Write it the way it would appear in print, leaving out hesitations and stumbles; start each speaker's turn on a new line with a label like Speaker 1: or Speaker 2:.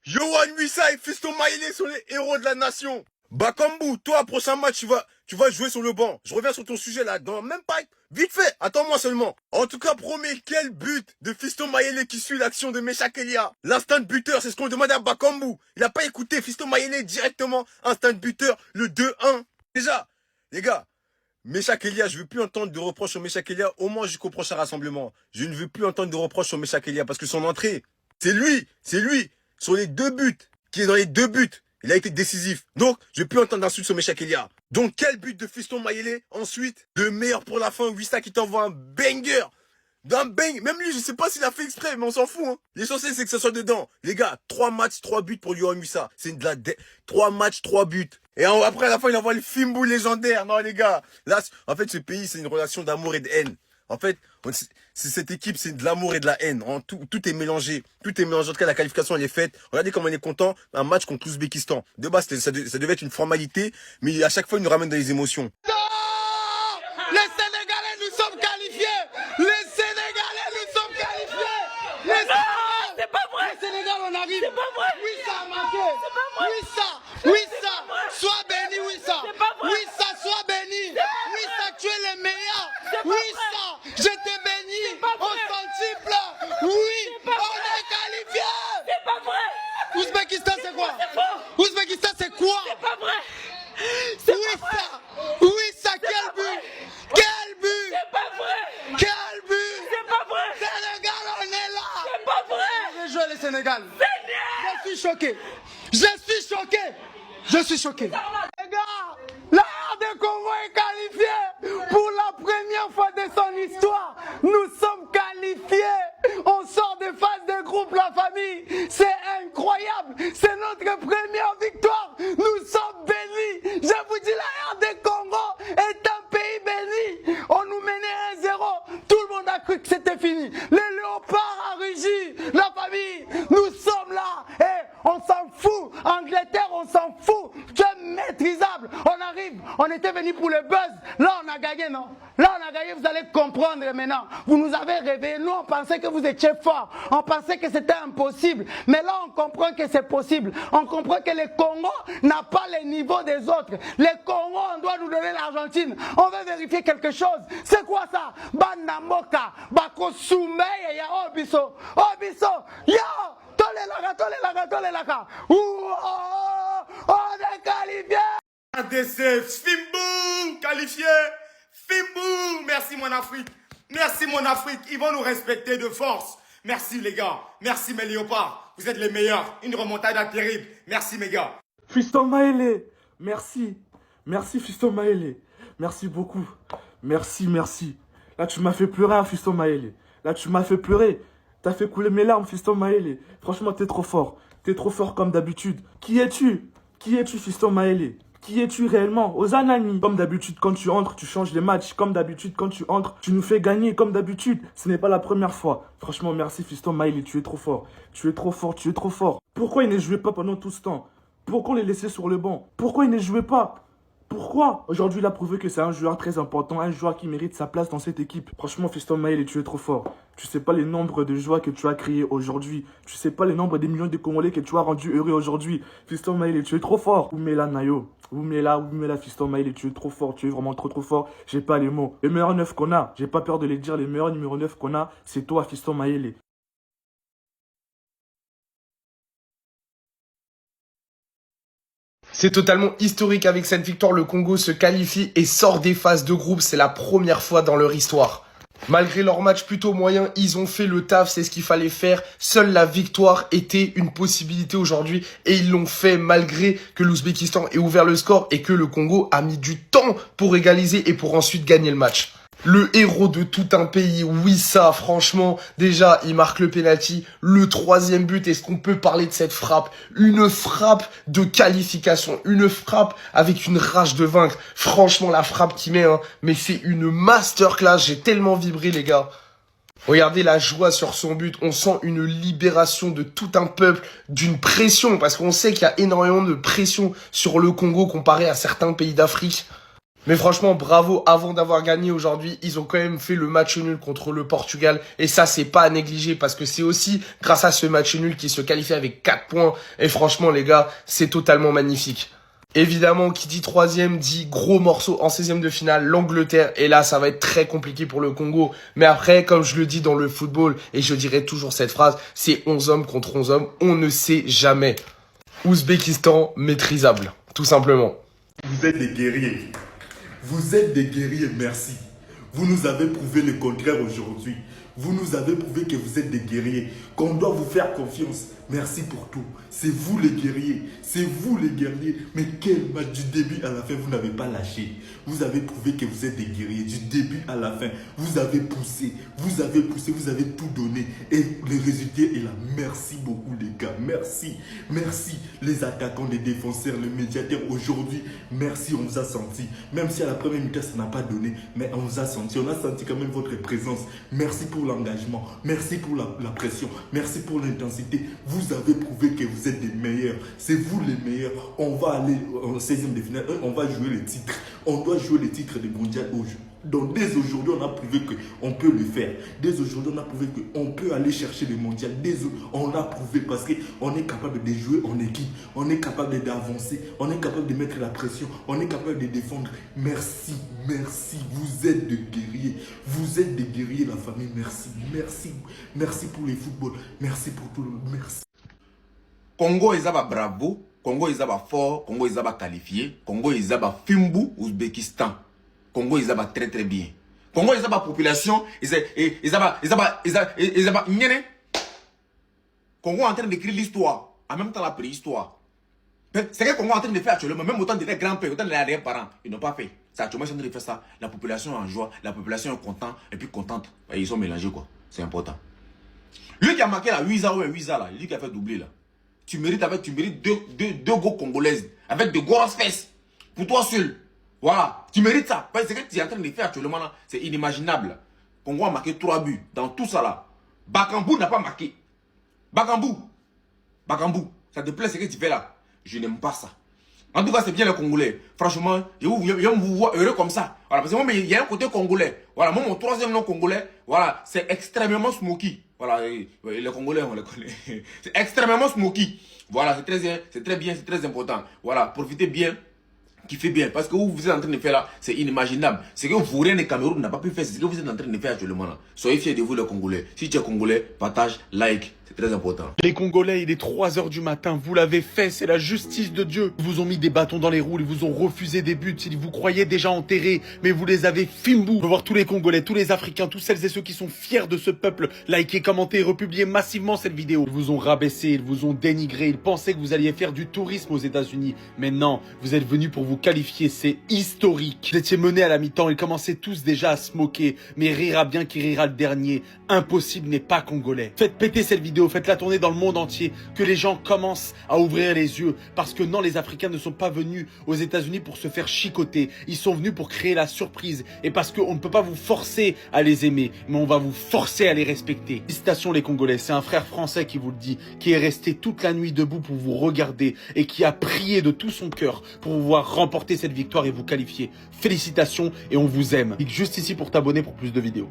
Speaker 1: Yohan Wissa et Fiston Maïlé sont les héros de la nation. Bakambu, toi, prochain match, tu vas jouer sur le banc. Je reviens sur ton sujet là, dans même pas vite fait. Attends-moi seulement. En tout cas, promets, quel but de Fiston Maïlé qui suit l'action de Meshak Elia. L'instant buteur, c'est ce qu'on demande à Bakambu. Il a pas écouté Fiston Maïlé directement. Instant buteur, le 2-1. Déjà, les gars, Meshak Elia, je veux plus entendre de reproches sur Meshak Elia, au moins jusqu'au prochain rassemblement. Je ne veux plus entendre de reproches sur Meshak Elia parce que son entrée, c'est lui. Sur les 2 buts, qui est dans les 2 buts, il a été décisif. Donc, je ne vais plus entendre d'insultes sur Meshak Elia. Donc, quel but de Fiston Maïlé. Ensuite, le meilleur pour la fin, Wissa qui t'envoie un banger. D'un bang. Même lui, je sais pas s'il a fait exprès, mais on s'en fout. Hein. L'essentiel, c'est que ça soit dedans. Les gars, 3 matchs, 3 buts pour Yohan Wissa. C'est de la 3 matchs, 3 buts. Et après, à la fin, il envoie le Fimbu légendaire. Non, les gars. Là, en fait, ce pays, c'est une relation d'amour et de haine. En fait, cette équipe, c'est de l'amour et de la haine. Tout est mélangé. Tout est mélangé. En tout cas, la qualification, elle est faite. Regardez comme on est content. Un match contre l'Ouzbékistan. De base, ça devait être une formalité. Mais à chaque fois, il nous ramène dans les émotions.
Speaker 2: Les Sénégalais, nous sommes qualifiés. Les Sénégalais, nous sommes qualifiés.
Speaker 3: C'est pas vrai.
Speaker 2: Le Sénégal, on arrive.
Speaker 3: C'est pas vrai.
Speaker 2: Wissa a marqué.
Speaker 3: C'est pas vrai.
Speaker 2: Wissa, sois béni, Wissa.
Speaker 3: C'est pas vrai.
Speaker 2: Wissa, sois béni. Wissa, tu es le meilleur. Wissa, je t'ai béni au centuple. Oui, on est qualifié.
Speaker 3: C'est pas vrai.
Speaker 2: Ouzbékistan, c'est quoi?
Speaker 3: C'est faux.
Speaker 2: Ouzbékistan, c'est quoi?
Speaker 3: C'est pas vrai. C'est pas vrai.
Speaker 2: Wissa, quel but? Quel but?
Speaker 3: C'est pas vrai.
Speaker 2: Quel but?
Speaker 3: C'est pas vrai.
Speaker 2: Sénégal, on est là.
Speaker 3: C'est pas vrai.
Speaker 2: Je vais jouer le Sénégal.
Speaker 3: Seigneur.
Speaker 2: Je suis choqué. Je suis choqué. Les gars, la RD Congo est qualifiée pour la première fois de son histoire. Nous sommes qualifiés. On sort des phases de groupe, la famille. C'est incroyable. C'est notre première victoire. Nous sommes bénis. Je vous dis, la RD Congo est un pays béni. On nous menait 1-0. Tout le monde a cru que c'était fini. Les léopards à Rugy, la famille, nous sommes là. Et on s'en fout. Angleterre, on s'en fout. Tu es maîtrisable. On arrive. On était venu pour le buzz. Là, on a gagné, non? Là, on a gagné. Vous allez comprendre maintenant. Vous nous avez réveillés. Nous, on pensait que vous étiez forts. On pensait que c'était impossible. Mais là, on comprend que c'est possible. On comprend que le Congo n'a pas le niveau des autres. Le Congo, on doit nous donner l'Argentine. On veut vérifier quelque chose. C'est quoi ça? Banamboka, Bako Soumbe, ya Obiso. Obiso, yo! Tole laka. On est qualifié!
Speaker 1: ADC, Fimbu, qualifié. Fimbu, merci mon Afrique. Merci mon Afrique. Ils vont nous respecter de force. Merci les gars. Merci mes léopards. Vous êtes les meilleurs. Une remontada terrible. Merci mes gars.
Speaker 4: Fiston Maïlé, merci. Merci Fiston Maïlé. Merci beaucoup. Merci. Là, tu m'as fait pleurer, hein, Fiston Maïlé. Là, tu m'as fait pleurer. T'as fait couler mes larmes, Fiston Maïlé. Franchement, t'es trop fort. T'es trop fort comme d'habitude. Qui es-tu? Qui es-tu, Fiston Maïlé? Qui es-tu réellement? Ozanani. Comme d'habitude, quand tu entres, tu changes les matchs. Comme d'habitude, quand tu entres, tu nous fais gagner. Comme d'habitude, ce n'est pas la première fois. Franchement, merci Fiston Maïlé. Tu es trop fort. Tu es trop fort. Pourquoi il ne jouait pas pendant tout ce temps? Pourquoi on les laissait sur le banc? Pourquoi il ne jouait pas? Pourquoi? Aujourd'hui, il a prouvé que c'est un joueur très important, un joueur qui mérite sa place dans cette équipe. Franchement, Fiston Maïlé, tu es trop fort. Tu sais pas les nombres de joies que tu as créées aujourd'hui. Tu sais pas les nombres des millions de Congolais que tu as rendus heureux aujourd'hui. Fiston Maïlé, tu es trop fort. Oumela Nayo. Oumela, Fiston Maïlé, tu es trop fort. Tu es vraiment trop fort. J'ai pas les mots. Les meilleurs 9 qu'on a, j'ai pas peur de les dire, les meilleurs numéro 9 qu'on a, c'est toi, Fiston Maïlé.
Speaker 5: C'est totalement historique avec cette victoire, le Congo se qualifie et sort des phases de groupe, c'est la première fois dans leur histoire. Malgré leur match plutôt moyen, ils ont fait le taf, c'est ce qu'il fallait faire. Seule la victoire était une possibilité aujourd'hui et ils l'ont fait malgré que l'Ouzbékistan ait ouvert le score et que le Congo a mis du temps pour égaliser et pour ensuite gagner le match. Le héros de tout un pays, Wissa, franchement, déjà, il marque le penalty. Le 3e but, est-ce qu'on peut parler de cette frappe? Une frappe de qualification, une frappe avec une rage de vaincre. Franchement, la frappe qu'il met, hein, mais c'est une masterclass. J'ai tellement vibré, les gars. Regardez la joie sur son but. On sent une libération de tout un peuple, d'une pression, parce qu'on sait qu'il y a énormément de pression sur le Congo comparé à certains pays d'Afrique. Mais franchement, bravo, avant d'avoir gagné aujourd'hui, ils ont quand même fait le match nul contre le Portugal. Et ça, c'est pas à négliger parce que c'est aussi grâce à ce match nul qu'ils se qualifient avec 4 points. Et franchement, les gars, c'est totalement magnifique. Évidemment, qui dit troisième dit gros morceau en 16e de finale, l'Angleterre. Et là, ça va être très compliqué pour le Congo. Mais après, comme je le dis dans le football, et je dirai toujours cette phrase, c'est 11 hommes contre 11 hommes. On ne sait jamais. Ouzbékistan, maîtrisable, tout simplement.
Speaker 6: Vous êtes des guerriers. Vous êtes des guerriers, merci. Vous nous avez prouvé le contraire aujourd'hui. Vous nous avez prouvé que vous êtes des guerriers, qu'on doit vous faire confiance. Merci pour tout. C'est vous les guerriers. C'est vous les guerriers. Mais quel match du début à la fin, vous n'avez pas lâché. Vous avez prouvé que vous êtes des guerriers du début à la fin. Vous avez poussé, vous avez tout donné. Et le résultat est là. Merci beaucoup les gars. Merci. Merci les attaquants, les défenseurs, les médiateurs. Aujourd'hui, merci, on vous a senti. Même si à la première mi-temps, ça n'a pas donné, mais on vous a senti. On a senti quand même votre présence. Merci pour l'engagement. Merci pour la pression. Merci pour l'intensité. Vous avez prouvé que vous êtes des meilleurs. C'est vous les meilleurs. On va aller en 16e de finale. On va jouer les titres. On doit jouer les titres des mondiales aujourd'hui. Donc dès aujourd'hui, on a prouvé qu'on peut le faire. Dès aujourd'hui, on a prouvé qu'on peut aller chercher les mondiales. On l'a prouvé parce qu'on est capable de jouer en équipe. On est capable d'avancer. On est capable de mettre la pression. On est capable de défendre. Merci, merci. Vous êtes des guerriers. Vous êtes des guerriers, la famille. Merci, merci. Merci pour les footballs. Merci pour tout le monde. Merci.
Speaker 7: Congo ezaba bravo, Congo ezaba fort, Congo ezaba qualifié, Congo ezaba Fimbu, Ouzbékistan. Congo ezaba très très bien. Congo ezaba population, ezaba nyene. Congo est en train d'écrire l'histoire, en même temps la préhistoire. C'est que Congo est en train de faire actuellement, même autant de leurs grands-pères, autant de leurs arrière-parents, ils n'ont pas fait. C'est actuellement ils sont en train de faire ça. La population est en joie, la population est contente, et puis contente. Et ils sont mélangés quoi, c'est important. Lui qui a marqué la 8 ans, là, lui qui a fait doubler là. Tu mérites deux gros Congolaises avec de grosses fesses. Pour toi seul. Voilà. Tu mérites ça. Parce que ce que tu es en train de faire actuellement là, c'est inimaginable. Congo a marqué 3 buts dans tout ça là. Bakambu n'a pas marqué. Bakambu. Ça te plaît ce que tu fais là? Je n'aime pas ça. En tout cas, c'est bien les Congolais. Franchement, je vous vois heureux comme ça. Voilà, parce que moi, il y a un côté congolais. Voilà, moi, mon troisième nom congolais, voilà, c'est extrêmement smoky. Voilà, les Congolais, on les connaît. C'est extrêmement smoky. Voilà, c'est très bien, c'est très important. Voilà, profitez bien, kiffez bien. Parce que vous êtes en train de faire là, c'est inimaginable. C'est que vous, rien et Cameroun n'a pas pu faire. C'est ce que vous êtes en train de faire actuellement là. Soyez fiers de vous, les Congolais. Si tu es Congolais, partage, like. C'est très important.
Speaker 8: Les Congolais, il est 3 h du matin, vous l'avez fait, c'est la justice de Dieu. Ils vous ont mis des bâtons dans les roues, ils vous ont refusé des buts, ils vous croyaient déjà enterrés, mais vous les avez Fimbu. On veut voir tous les Congolais, tous les Africains, tous celles et ceux qui sont fiers de ce peuple, liker, commenter et republier massivement cette vidéo. Ils vous ont rabaissé, ils vous ont dénigré, ils pensaient que vous alliez faire du tourisme aux États-Unis. Mais non, vous êtes venus pour vous qualifier, c'est historique. Vous étiez menés à la mi-temps, ils commençaient tous déjà à se moquer, mais rira bien qui rira le dernier. Impossible n'est pas congolais. Faites péter cette vidéo, faites-la tourner dans le monde entier, que les gens commencent à ouvrir les yeux, parce que non, les Africains ne sont pas venus aux États-Unis pour se faire chicoter, ils sont venus pour créer la surprise, et parce qu'on ne peut pas vous forcer à les aimer, mais on va vous forcer à les respecter. Félicitations les Congolais, c'est un frère français qui vous le dit, qui est resté toute la nuit debout pour vous regarder, et qui a prié de tout son cœur pour vous voir remporter cette victoire et vous qualifier. Félicitations, et on vous aime. Clique juste ici pour t'abonner pour plus de vidéos.